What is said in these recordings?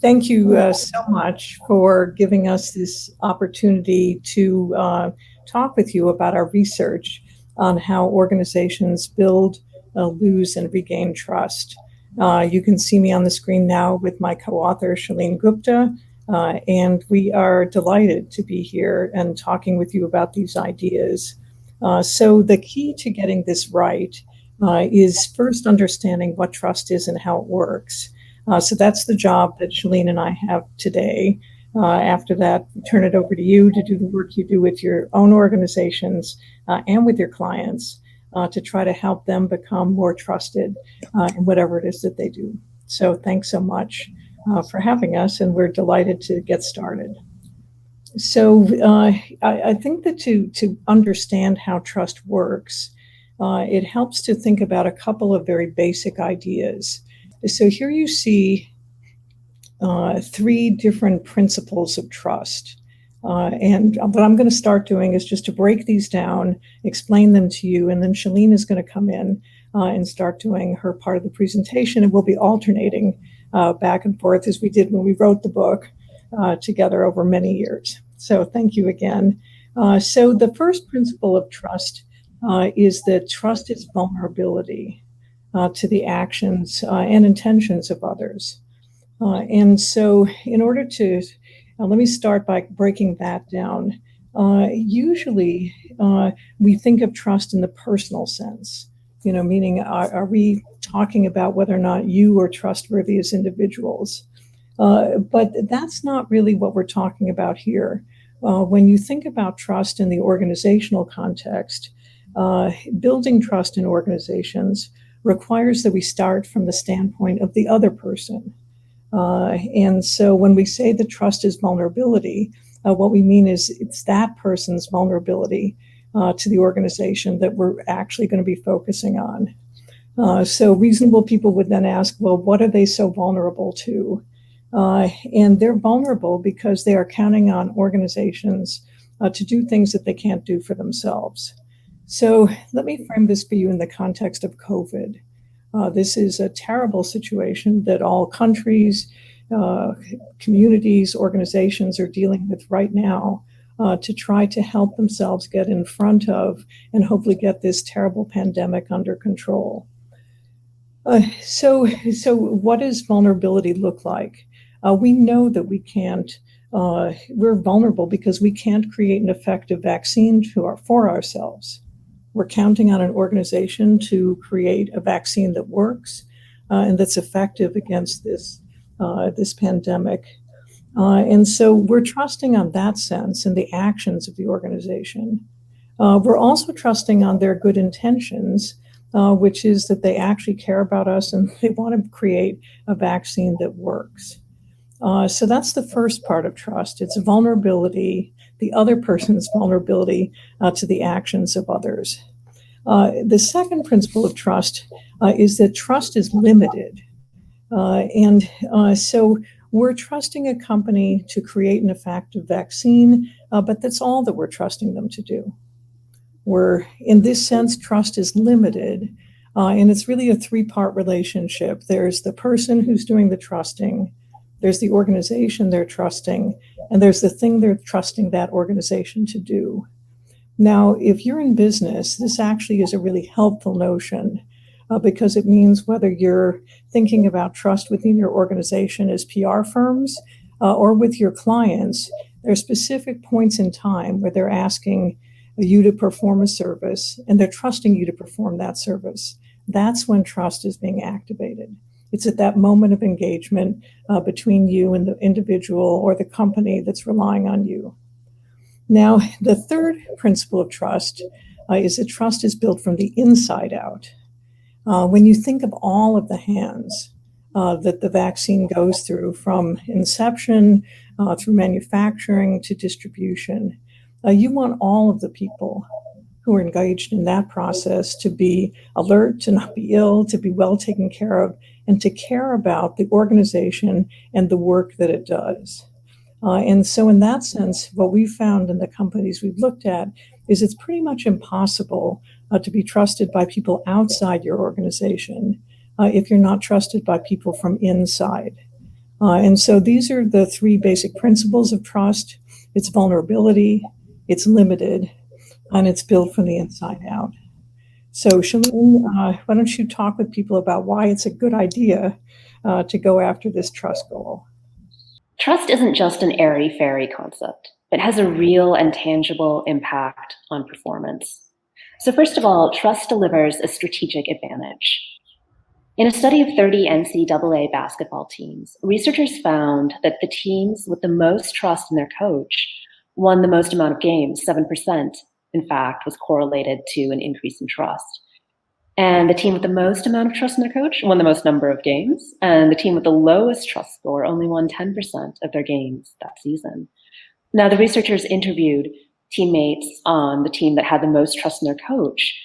Thank you so much for giving us this opportunity to talk with you about our research on how organizations build, lose, and regain trust. You can see me on the screen now with my co-author, Shalene Gupta, and we are delighted to be here and talking with you about these ideas. So the key to getting this right is first understanding what trust is and how it works. So that's the job that Shalene and I have today. After that, turn it over to you to do the work you do with your own organizations and with your clients to try to help them become more trusted in whatever it is that they do. So thanks so much for having us, and we're delighted to get started. So I think that to understand how trust works, it helps to think about a couple of very basic ideas. So here you see three different principles of trust. And what I'm going to start doing is just to break these down, explain them to you, and then Shalene is going to come in and start doing her part of the presentation, and we'll be alternating back and forth as we did when we wrote the book together over many years. So thank you again. So the first principle of trust is that trust is vulnerability to the actions and intentions of others. And so in order to, let me start by breaking that down. Usually we think of trust in the personal sense, meaning are we talking about whether or not you are trustworthy as individuals? But that's not really what we're talking about here. When you think about trust in the organizational context, building trust in organizations requires that we start from the standpoint of the other person. And so when we say that trust is vulnerability, what we mean is it's that person's vulnerability to the organization that we're actually going to be focusing on. So reasonable people would then ask, well, what are they so vulnerable to? And they're vulnerable because they are counting on organizations to do things that they can't do for themselves. So let me frame this for you in the context of COVID. This is a terrible situation that all countries, communities, organizations are dealing with right now to try to help themselves get in front of and hopefully get this terrible pandemic under control. So what does vulnerability look like? We know that we can't, we're vulnerable because we can't create an effective vaccine for ourselves. We're counting on an organization to create a vaccine that works and that's effective against this pandemic. And so we're trusting on that sense in the actions of the organization. We're also trusting on their good intentions, which is that they actually care about us and they want to create a vaccine that works. So that's the first part of trust. It's vulnerability, the other person's vulnerability to the actions of others. The second principle of trust is that trust is limited. So we're trusting a company to create an effective vaccine, but that's all that we're trusting them to do. In this sense, trust is limited, and it's really a three-part relationship. There's the person who's doing the trusting, there's the organization they're trusting, and there's the thing they're trusting that organization to do. Now, if you're in business, this actually is a really helpful notion because it means whether you're thinking about trust within your organization as PR firms or with your clients, there are specific points in time where they're asking you to perform a service and they're trusting you to perform that service. That's when trust is being activated. It's at that moment of engagement between you and the individual or the company that's relying on you. Now, the third principle of trust is that trust is built from the inside out. When you think of all of the hands that the vaccine goes through, from inception through manufacturing to distribution, you want all of the people who are engaged in that process to be alert, to not be ill, to be well taken care of, and to care about the organization and the work that it does. And so in that sense, what we've found in the companies we've looked at is it's pretty much impossible to be trusted by people outside your organization if you're not trusted by people from inside. And so these are the three basic principles of trust. It's vulnerability, it's limited, and it's built from the inside out. So Shalene, why don't you talk with people about why it's a good idea to go after this trust goal? Trust isn't just an airy-fairy concept. It has a real and tangible impact on performance. So first of all, trust delivers a strategic advantage. In a study of 30 NCAA basketball teams, researchers found that the teams with the most trust in their coach won the most amount of games. 7%, in fact, was correlated to an increase in trust. And the team with the most amount of trust in their coach won the most number of games. And the team with the lowest trust score only won 10% of their games that season. Now, the researchers interviewed teammates on the team that had the most trust in their coach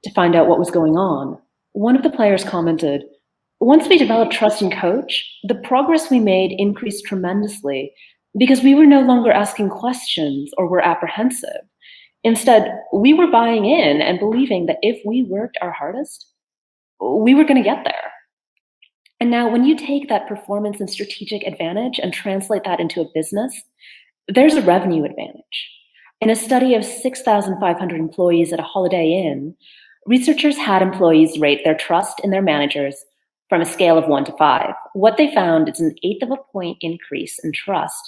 to find out what was going on. One of the players commented, "Once we developed trust in coach, the progress we made increased tremendously because we were no longer asking questions or were apprehensive. Instead, we were buying in and believing that if we worked our hardest, we were going to get there." And now when you take that performance and strategic advantage and translate that into a business, there's a revenue advantage. In a study of 6,500 employees at a Holiday Inn, researchers had employees rate their trust in their managers from a scale of 1 to 5. What they found is an eighth of a point increase in trust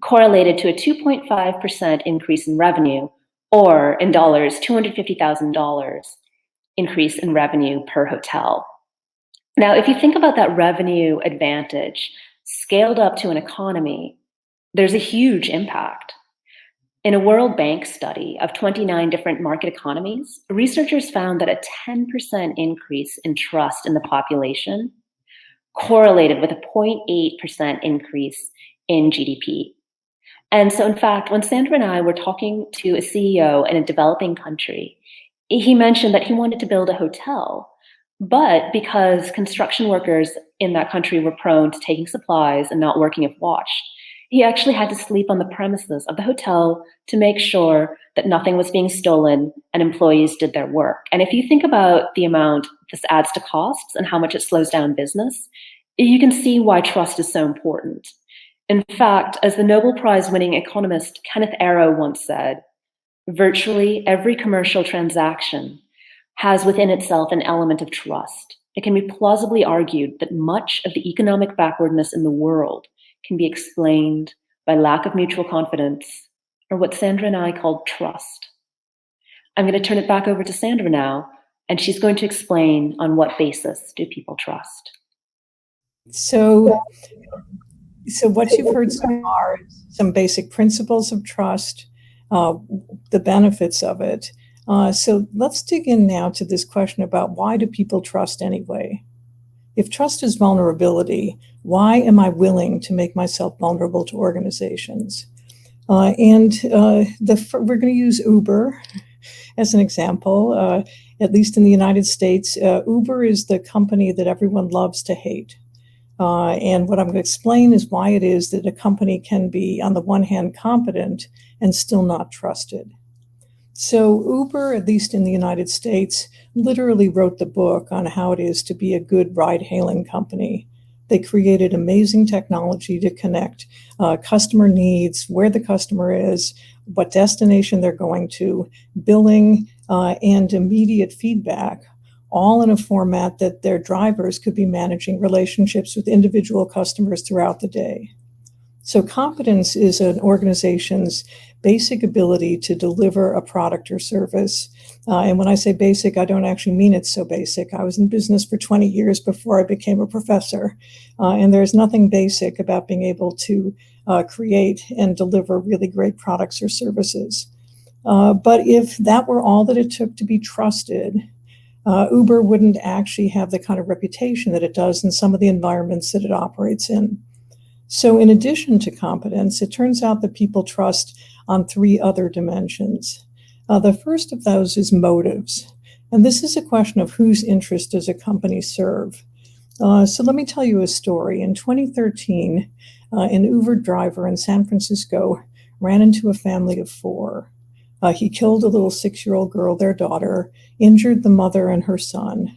correlated to a 2.5% increase in revenue, or in dollars, $250,000 increase in revenue per hotel. Now, if you think about that revenue advantage scaled up to an economy, there's a huge impact. In a World Bank study of 29 different market economies, researchers found that a 10% increase in trust in the population correlated with a 0.8% increase in GDP. And so, in fact, when Sandra and I were talking to a CEO in a developing country, he mentioned that he wanted to build a hotel, but because construction workers in that country were prone to taking supplies and not working if watched, he actually had to sleep on the premises of the hotel to make sure that nothing was being stolen and employees did their work. And if you think about the amount this adds to costs and how much it slows down business, you can see why trust is so important. In fact, as the Nobel Prize-winning economist Kenneth Arrow once said, virtually every commercial transaction has within itself an element of trust. It can be plausibly argued that much of the economic backwardness in the world can be explained by lack of mutual confidence, or what Sandra and I called trust. I'm going to turn it back over to Sandra now, and she's going to explain on what basis do people trust. So what you've heard so far is some basic principles of trust, the benefits of it. So let's dig in now to this question about why do people trust anyway? If trust is vulnerability, why am I willing to make myself vulnerable to organizations? We're going to use Uber as an example. At least in the United States, Uber is the company that everyone loves to hate. And what I'm going to explain is why it is that a company can be, on the one hand, competent and still not trusted. So Uber, at least in the United States, literally wrote the book on how it is to be a good ride-hailing company. They created amazing technology to connect customer needs, where the customer is, what destination they're going to, billing, and immediate feedback, all in a format that their drivers could be managing relationships with individual customers throughout the day. So competence is an organization's basic ability to deliver a product or service. And when I say basic, I don't actually mean it's so basic. I was in business for 20 years before I became a professor. And there's nothing basic about being able to create and deliver really great products or services. But if that were all that it took to be trusted, Uber wouldn't actually have the kind of reputation that it does in some of the environments that it operates in. So in addition to competence, it turns out that people trust on three other dimensions. The first of those is motives. And this is a question of whose interest does a company serve. So let me tell you a story. In 2013, an Uber driver in San Francisco ran into a family of four. He killed a little 6-year-old girl, their daughter, injured the mother and her son.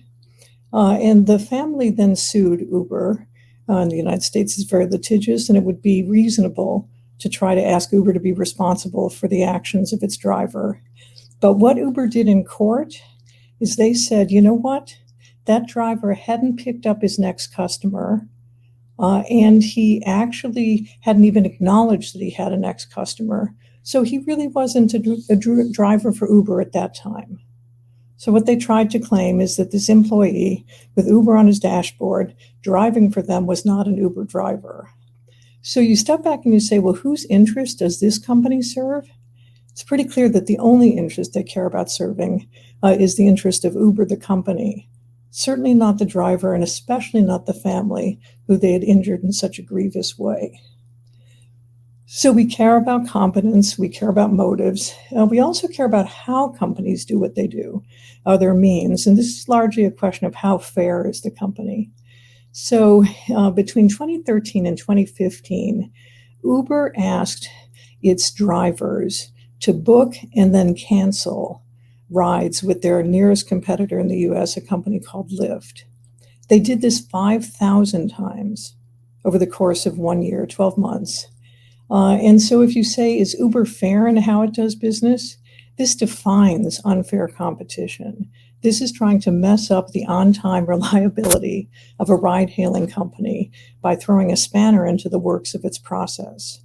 And the family then sued Uber in the United States is very litigious, and it would be reasonable to try to ask Uber to be responsible for the actions of its driver. But what Uber did in court is they said, you know what? That driver hadn't picked up his next customer, and he actually hadn't even acknowledged that he had a next customer. So he really wasn't a driver for Uber at that time. So what they tried to claim is that this employee with Uber on his dashboard driving for them was not an Uber driver. So you step back and you say, well, whose interest does this company serve? It's pretty clear that the only interest they care about serving is the interest of Uber, the company. Certainly not the driver, and especially not the family who they had injured in such a grievous way. So we care about competence, we care about motives, we also care about how companies do what they do, their means, and this is largely a question of how fair is the company. So between 2013 and 2015, Uber asked its drivers to book and then cancel rides with their nearest competitor in the US, a company called Lyft. They did this 5,000 times over the course of 1 year, 12 months. And so if you say, is Uber fair in how it does business? This defines unfair competition. This is trying to mess up the on-time reliability of a ride-hailing company by throwing a spanner into the works of its process.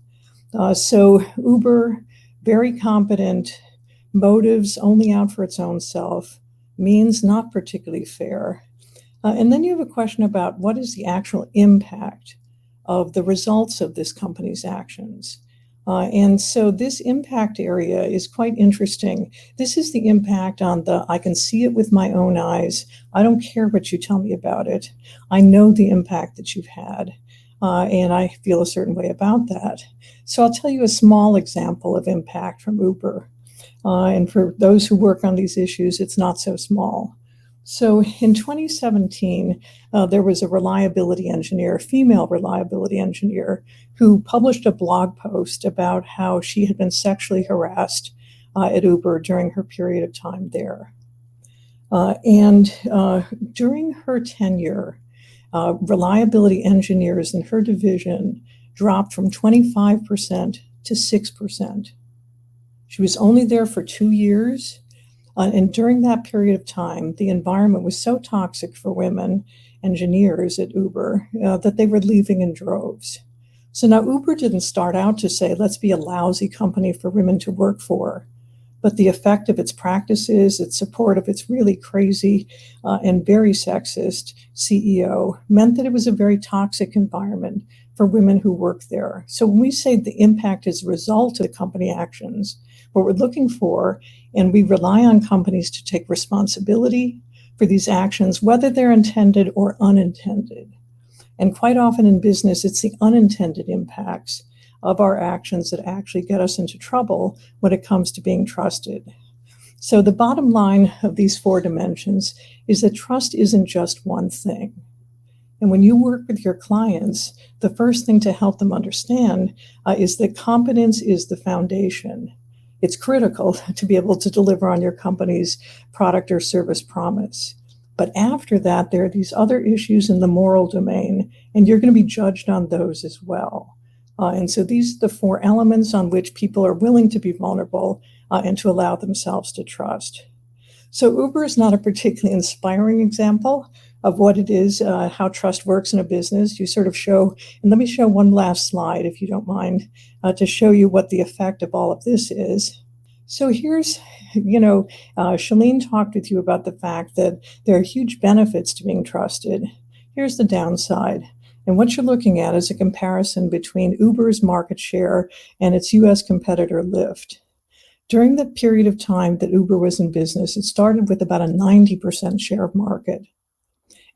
So Uber, very competent, motives only out for its own self, means not particularly fair. And then you have a question about what is the actual impact of the results of this company's actions. And so this impact area is quite interesting. This is the impact on I can see it with my own eyes. I don't care what you tell me about it. I know the impact that you've had, and I feel a certain way about that. So I'll tell you a small example of impact from Uber. And for those who work on these issues, it's not so small. So in 2017, there was a reliability engineer, a female reliability engineer, who published a blog post about how she had been sexually harassed at Uber during her period of time there. And during her tenure, reliability engineers in her division dropped from 25% to 6%. She was only there for 2 years. And during that period of time, the environment was so toxic for women engineers at Uber that they were leaving in droves. So now Uber didn't start out to say, let's be a lousy company for women to work for. But the effect of its practices, its support of its really crazy and very sexist CEO meant that it was a very toxic environment for women who work there. So when we say the impact is a result of the company actions, what we're looking for, and we rely on companies to take responsibility for these actions, whether they're intended or unintended. And quite often in business, it's the unintended impacts of our actions that actually get us into trouble when it comes to being trusted. So the bottom line of these 4 dimensions is that trust isn't just one thing. And when you work with your clients, the first thing to help them understand is that competence is the foundation. It's critical to be able to deliver on your company's product or service promise. But after that, there are these other issues in the moral domain, and you're going to be judged on those as well. And so these are the 4 elements on which people are willing to be vulnerable and to allow themselves to trust. So Uber is not a particularly inspiring example of what it is, how trust works in a business. You sort of show, and let me show one last slide, if you don't mind, to show you what the effect of all of this is. So here's, Shalene talked with you about the fact that there are huge benefits to being trusted. Here's the downside. And what you're looking at is a comparison between Uber's market share and its US competitor, Lyft. During the period of time that Uber was in business, it started with about a 90% share of market.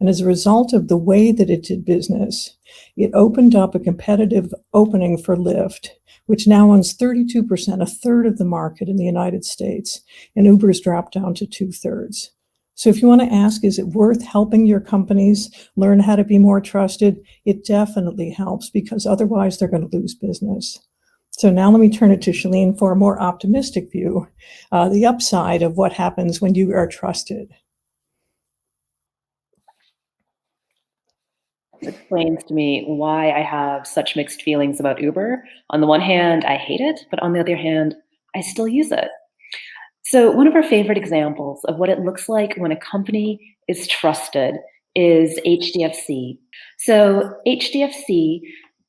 And as a result of the way that it did business, it opened up a competitive opening for Lyft, which now owns 32%, a third of the market in the United States, and Uber's dropped down to 2/3. So if you want to ask, is it worth helping your companies learn how to be more trusted? It definitely helps, because otherwise they're going to lose business. So now let me turn it to Shalene for a more optimistic view, the upside of what happens when you are trusted. explains to me why I have such mixed feelings about Uber. On the one hand, I hate it, but on the other hand, I still use it. So, one of our favorite examples of what it looks like when a company is trusted is HDFC. So, HDFC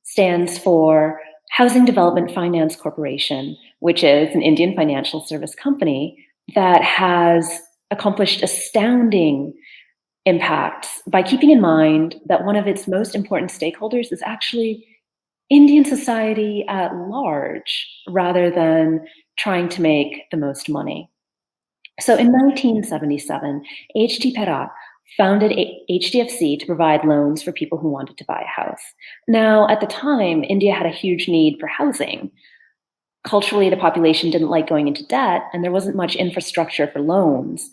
stands for Housing Development Finance Corporation, which is an Indian financial service company that has accomplished astounding impacts by keeping in mind that one of its most important stakeholders is actually Indian society at large rather than trying to make the most money. So in 1977, H.T. Perak founded HDFC to provide loans for people who wanted to buy a house. Now, at the time, India had a huge need for housing. Culturally, the population didn't like going into debt, and there wasn't much infrastructure for loans.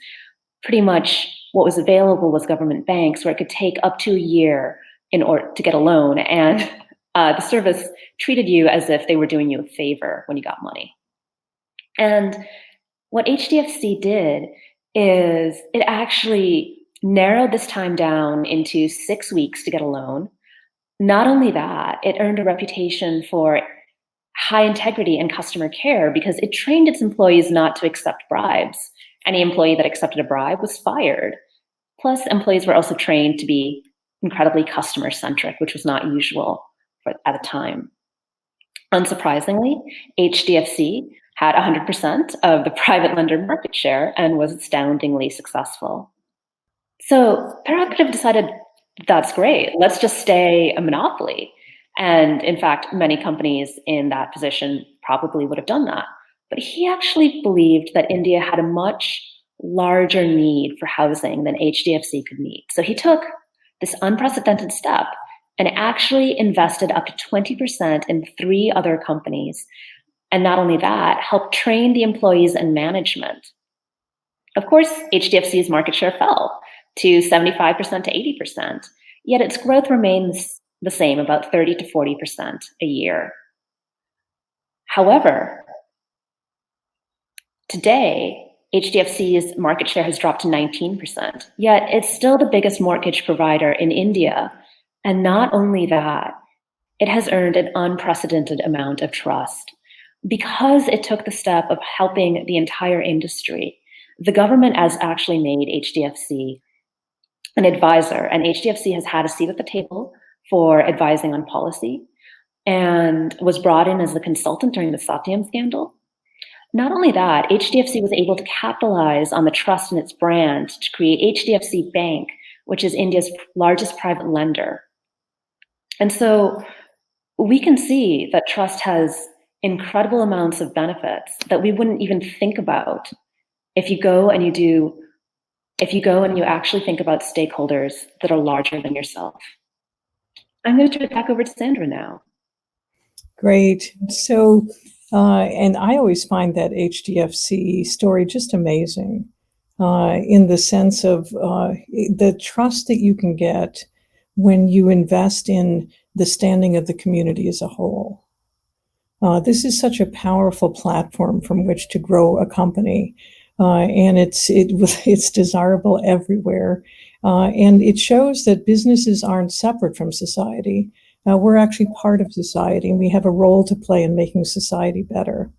Pretty much what was available was government banks, where it could take up to a year in order to get a loan, and the service treated you as if they were doing you a favor when you got money. And what HDFC did is it actually narrowed this time down into 6 weeks to get a loan. Not only that, it earned a reputation for high integrity and customer care because it trained its employees not to accept bribes. Any employee that accepted a bribe was fired. Plus, employees were also trained to be incredibly customer-centric, which was not usual at the time. Unsurprisingly, HDFC had 100% of the private lender market share and was astoundingly successful. So Perak could have decided, that's great, let's just stay a monopoly. And in fact, many companies in that position probably would have done that. But he actually believed that India had a much larger need for housing than HDFC could meet. So he took this unprecedented step and actually invested up to 20% in 3 other companies. And not only that, helped train the employees and management. Of course, HDFC's market share fell to 75% to 80%, yet its growth remains the same, about 30 to 40% a year. However, today, HDFC's market share has dropped to 19%, yet it's still the biggest mortgage provider in India. And not only that, it has earned an unprecedented amount of trust. Because it took the step of helping the entire industry, the government has actually made HDFC an advisor, and HDFC has had a seat at the table for advising on policy and was brought in as a consultant during the Satyam scandal. Not only that, HDFC was able to capitalize on the trust in its brand to create HDFC Bank, which is India's largest private lender. And so we can see that trust has incredible amounts of benefits that we wouldn't even think about if you go and you actually think about stakeholders that are larger than yourself. I'm going to turn it back over to Sandra now. Great. So, and I always find that HDFC story just amazing in the sense of the trust that you can get when you invest in the standing of the community as a whole. This is such a powerful platform from which to grow a company, and it's desirable everywhere, and it shows that businesses aren't separate from society. We're actually part of society, and we have a role to play in making society better.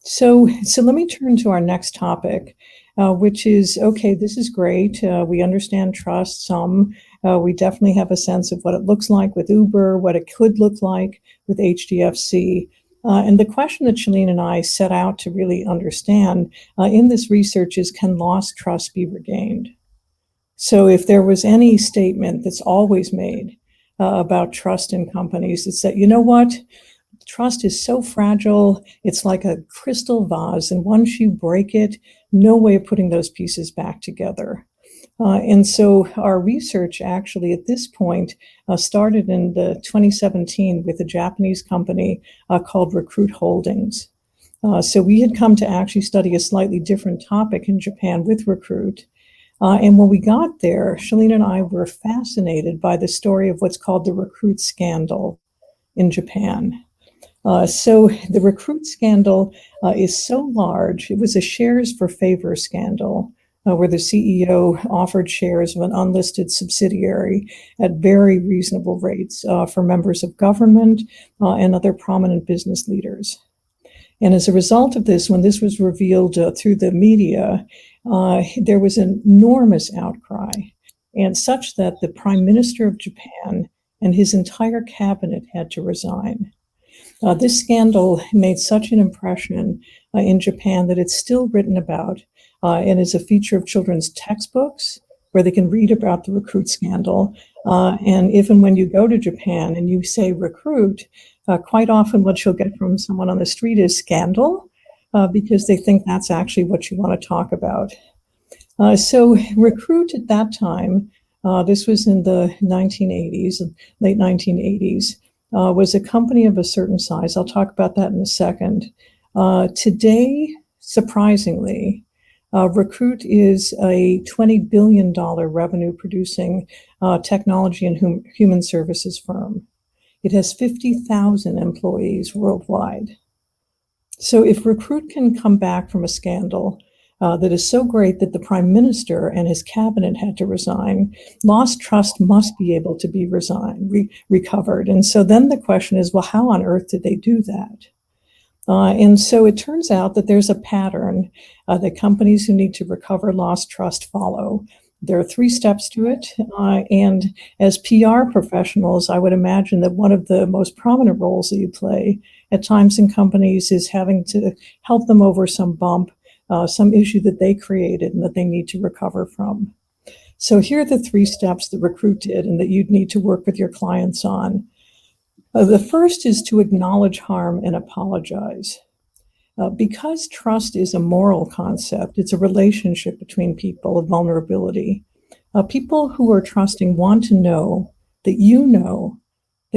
So let me turn to our next topic, which is, okay, this is great. We understand trust some. We definitely have a sense of what it looks like with Uber, what it could look like with HDFC. And the question that Shalene and I set out to really understand in this research is, can lost trust be regained? So if there was any statement that's always made about trust in companies, it's that, you know what? Trust is so fragile. It's like a crystal vase. And once you break it, no way of putting those pieces back together. And so our research actually at this point started in 2017 with a Japanese company called Recruit Holdings. So we had come to actually study a slightly different topic in Japan with Recruit. And when we got there, Shalene and I were fascinated by the story of what's called the Recruit scandal in Japan. So the Recruit scandal is so large. It was a shares for favor scandal. where the CEO offered shares of an unlisted subsidiary at very reasonable rates for members of government and other prominent business leaders. And as a result of this, when this was revealed through the media, there was an enormous outcry, and such that the Prime Minister of Japan and his entire cabinet had to resign. This scandal made such an impression in Japan that it's still written about and is a feature of children's textbooks where they can read about the Recruit scandal. And if and when you go to Japan and you say Recruit, quite often what you'll get from someone on the street is scandal, because they think that's actually what you want to talk about. So Recruit at that time, this was in the 1980s, late 1980s, was a company of a certain size. I'll talk about that in a second. Today, surprisingly, Recruit is a $20 billion revenue producing technology and human services firm. It has 50,000 employees worldwide. So if Recruit can come back from a scandal that is so great that the Prime Minister and his cabinet had to resign, lost trust must be able to be recovered. And so then the question is, well, how on earth did they do that? And so it turns out that there's a pattern that companies who need to recover lost trust follow. There are 3 steps to it. And as PR professionals, I would imagine that one of the most prominent roles that you play at times in companies is having to help them over some bump, some issue that they created and that they need to recover from. So here are the 3 steps that Recruit did and that you'd need to work with your clients on. The first is to acknowledge harm and apologize. Because trust is a moral concept, it's a relationship between people of vulnerability. People who are trusting want to know that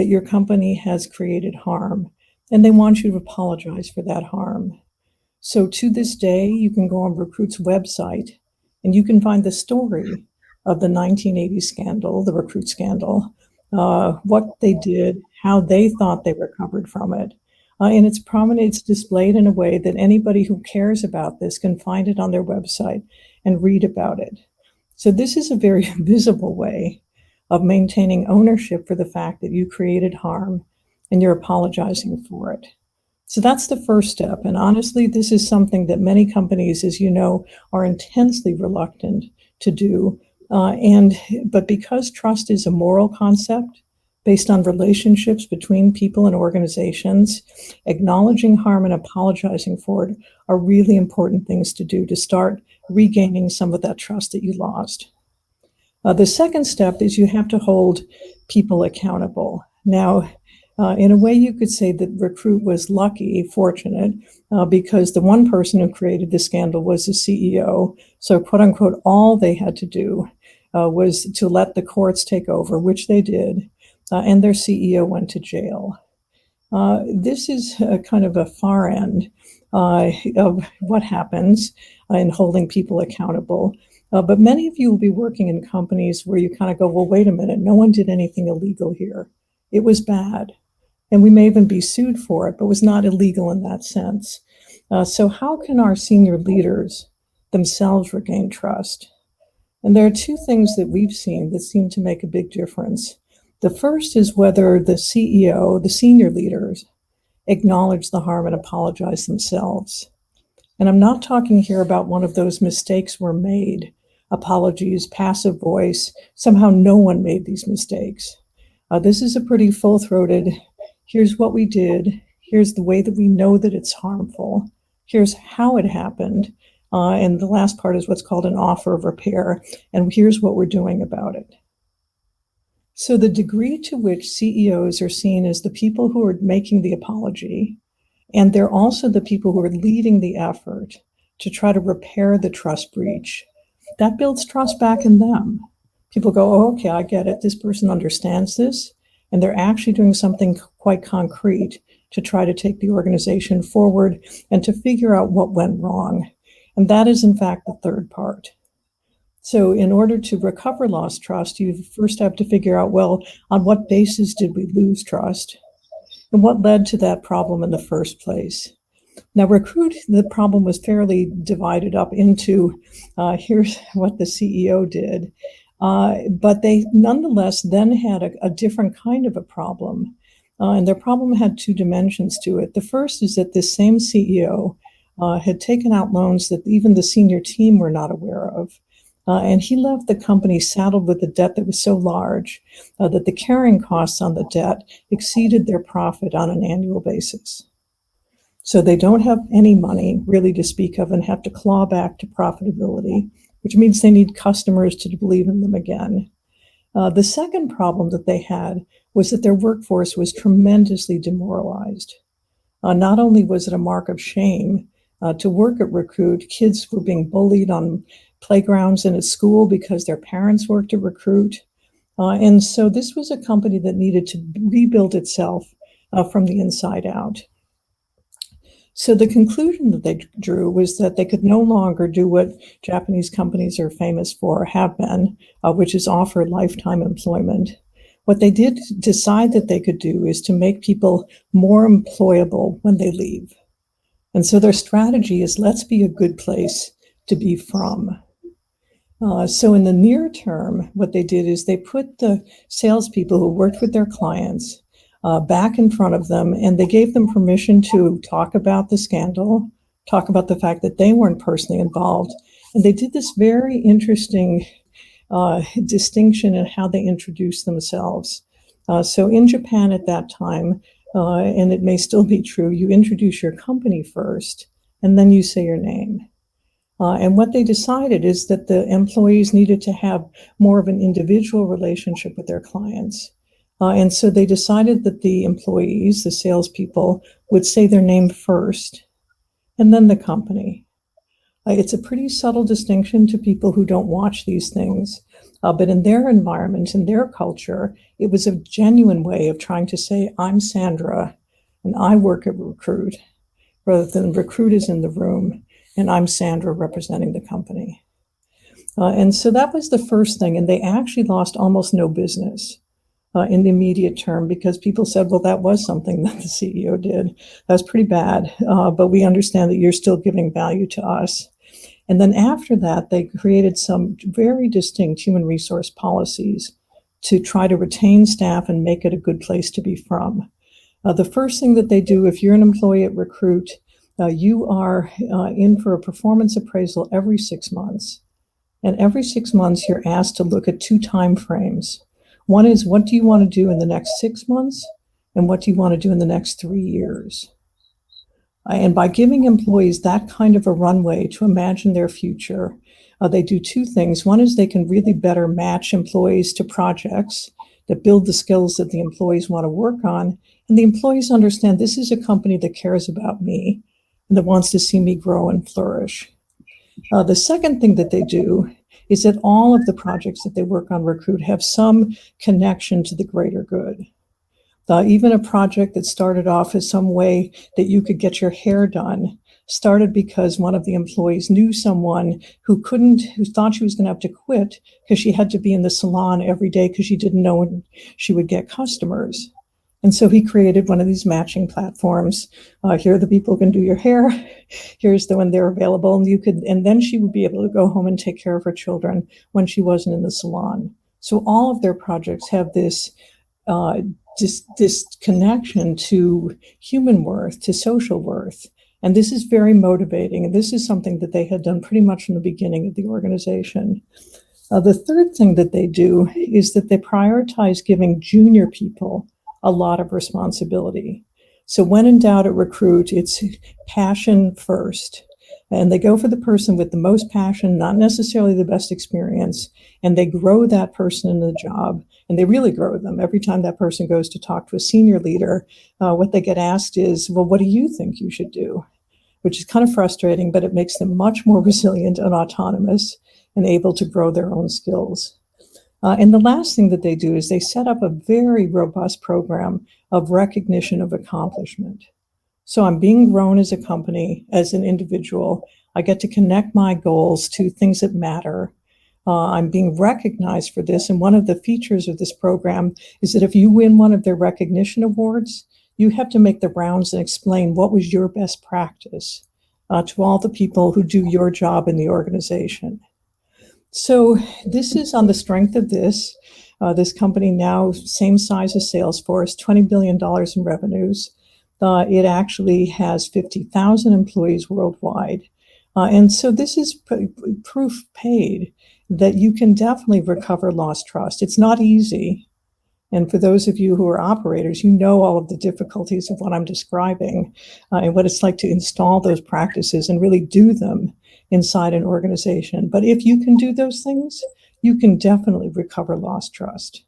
your company has created harm, and they want you to apologize for that harm. So to this day, you can go on Recruit's website and you can find the story of the 1980 scandal, the Recruit scandal, what they did, how they thought they recovered from it. And it's prominent, it's displayed in a way that anybody who cares about this can find it on their website and read about it. So this is a very visible way of maintaining ownership for the fact that you created harm and you're apologizing for it. So that's the first step. And honestly, this is something that many companies, as you know, are intensely reluctant to do. But because trust is a moral concept based on relationships between people and organizations, acknowledging harm and apologizing for it are really important things to do to start regaining some of that trust that you lost. The second step is you have to hold people accountable. Now, in a way, you could say that Recruit was lucky, fortunate, because the one person who created the scandal was the CEO. So, quote unquote, all they had to do was to let the courts take over, which they did, and their CEO went to jail. This is kind of a far end of what happens in holding people accountable. But many of you will be working in companies where you kind of go, well, wait a minute, no one did anything illegal here. It was bad. And we may even be sued for it, but was not illegal in that sense. So how can our senior leaders themselves regain trust? And there are 2 things that we've seen that seem to make a big difference. The first is whether the CEO, the senior leaders, acknowledge the harm and apologize themselves. And I'm not talking here about one of those mistakes were made, apologies, passive voice, somehow no one made these mistakes. This is a pretty full-throated, here's what we did, here's the way that we know that it's harmful, here's how it happened, and the last part is what's called an offer of repair, and here's what we're doing about it. So the degree to which CEOs are seen as the people who are making the apology, and they're also the people who are leading the effort to try to repair the trust breach, that builds trust back in them. People go, oh, okay, I get it. This person understands this, and they're actually doing something quite concrete to try to take the organization forward and to figure out what went wrong. And that is, in fact, the third part. So in order to recover lost trust, you first have to figure out, well, on what basis did we lose trust? And what led to that problem in the first place? Now, Recruit, the problem was fairly divided up into here's what the CEO did. But they nonetheless then had a different kind of a problem. And their problem had two dimensions to it. The first is that this same CEO had taken out loans that even the senior team were not aware of. And he left the company saddled with a debt that was so large that the carrying costs on the debt exceeded their profit on an annual basis. So they don't have any money really to speak of and have to claw back to profitability, which means they need customers to believe in them again. The second problem that they had was that their workforce was tremendously demoralized. Not only was it a mark of shame to work at Recruit, kids were being bullied on playgrounds and at school because their parents worked at Recruit. And so this was a company that needed to rebuild itself from the inside out. So the conclusion that they drew was that they could no longer do what Japanese companies are famous for, have been, which is offer lifetime employment. What they did decide that they could do is to make people more employable when they leave. And so their strategy is, let's be a good place to be from. So in the near term, what they did is they put the salespeople who worked with their clients back in front of them, and they gave them permission to talk about the scandal, talk about the fact that they weren't personally involved. And they did this very interesting distinction in how they introduced themselves. So in Japan at that time, and it may still be true, you introduce your company first, and then you say your name. And what they decided is that the employees needed to have more of an individual relationship with their clients. And so they decided that the employees, the salespeople, would say their name first, and then the company. It's a pretty subtle distinction to people who don't watch these things. But in their environment, in their culture, it was a genuine way of trying to say, I'm Sandra, and I work at Recruit, rather than Recruit is in the room, and I'm Sandra representing the company. And so that was the first thing. And they actually lost almost no business in the immediate term, because people said, well, that was something that the CEO did. That's pretty bad, but we understand that you're still giving value to us. And then after that, they created some very distinct human resource policies to try to retain staff and make it a good place to be from. The first thing that they do, if you're an employee at Recruit, you are in for a performance appraisal every 6 months. And every 6 months, you're asked to look at 2 time frames. One is, what do you want to do in the next 6 months? And what do you want to do in the next 3 years? And by giving employees that kind of a runway to imagine their future, they do 2 things. One is they can really better match employees to projects that build the skills that the employees want to work on. And the employees understand this is a company that cares about me and that wants to see me grow and flourish. The second thing that they do is that all of the projects that they work on Recruit have some connection to the greater good. Even a project that started off as some way that you could get your hair done started because one of the employees knew someone who thought she was going to have to quit because she had to be in the salon every day because she didn't know when she would get customers. And so he created one of these matching platforms. Here are the people who can do your hair. Here's the when they're available. And then she would be able to go home and take care of her children when she wasn't in the salon. So all of their projects have this connection to human worth, to social worth. And this is very motivating. And this is something that they had done pretty much from the beginning of the organization. The third thing that they do is that they prioritize giving junior people a lot of responsibility. So when in doubt at Recruit, it's passion first. And they go for the person with the most passion, not necessarily the best experience, and they grow that person in the job, and they really grow them. Every time that person goes to talk to a senior leader, what they get asked is, well, what do you think you should do? Which is kind of frustrating, but it makes them much more resilient and autonomous and able to grow their own skills. And the last thing that they do is they set up a very robust program of recognition of accomplishment. So I'm being grown as a company, as an individual. I get to connect my goals to things that matter. I'm being recognized for this. And one of the features of this program is that if you win one of their recognition awards, you have to make the rounds and explain what was your best practice to all the people who do your job in the organization. So this is on the strength of this. This company now, same size as Salesforce, $20 billion in revenues. It actually has 50,000 employees worldwide. And so this is proof paid that you can definitely recover lost trust. It's not easy. And for those of you who are operators, you know all of the difficulties of what I'm describing and what it's like to install those practices and really do them inside an organization. But if you can do those things, you can definitely recover lost trust.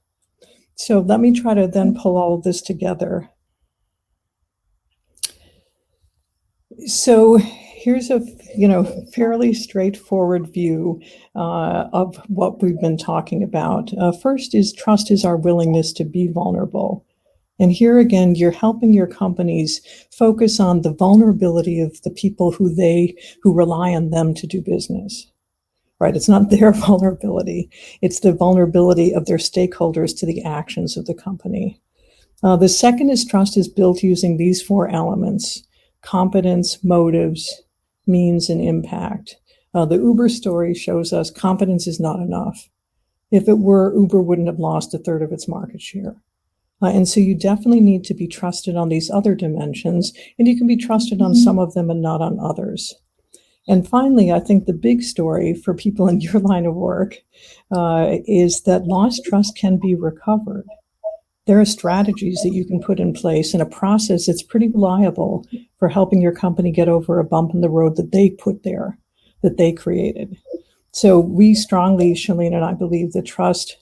So let me try to then pull all of this together. So here's a fairly straightforward view of what we've been talking about. First is trust is our willingness to be vulnerable. And here again, you're helping your companies focus on the vulnerability of the people who rely on them to do business. Right? It's not their vulnerability. It's the vulnerability of their stakeholders to the actions of the company. The second is trust is built using these four elements: competence, motives, means, and impact. The Uber story shows us competence is not enough. If it were, Uber wouldn't have lost a third of its market share. And so you definitely need to be trusted on these other dimensions, and you can be trusted on some of them and not on others. And finally, I think the big story for people in your line of work is that lost trust can be recovered. There are strategies that you can put in place and a process that's pretty reliable for helping your company get over a bump in the road that they put there, that they created. So we strongly, Shalene and I, believe that trust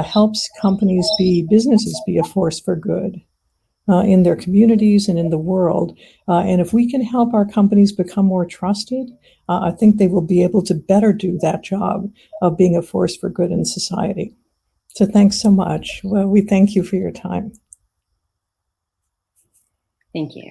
helps businesses be a force for good in their communities and in the world. And if we can help our companies become more trusted, I think they will be able to better do that job of being a force for good in society. So thanks so much. Well, we thank you for your time. Thank you.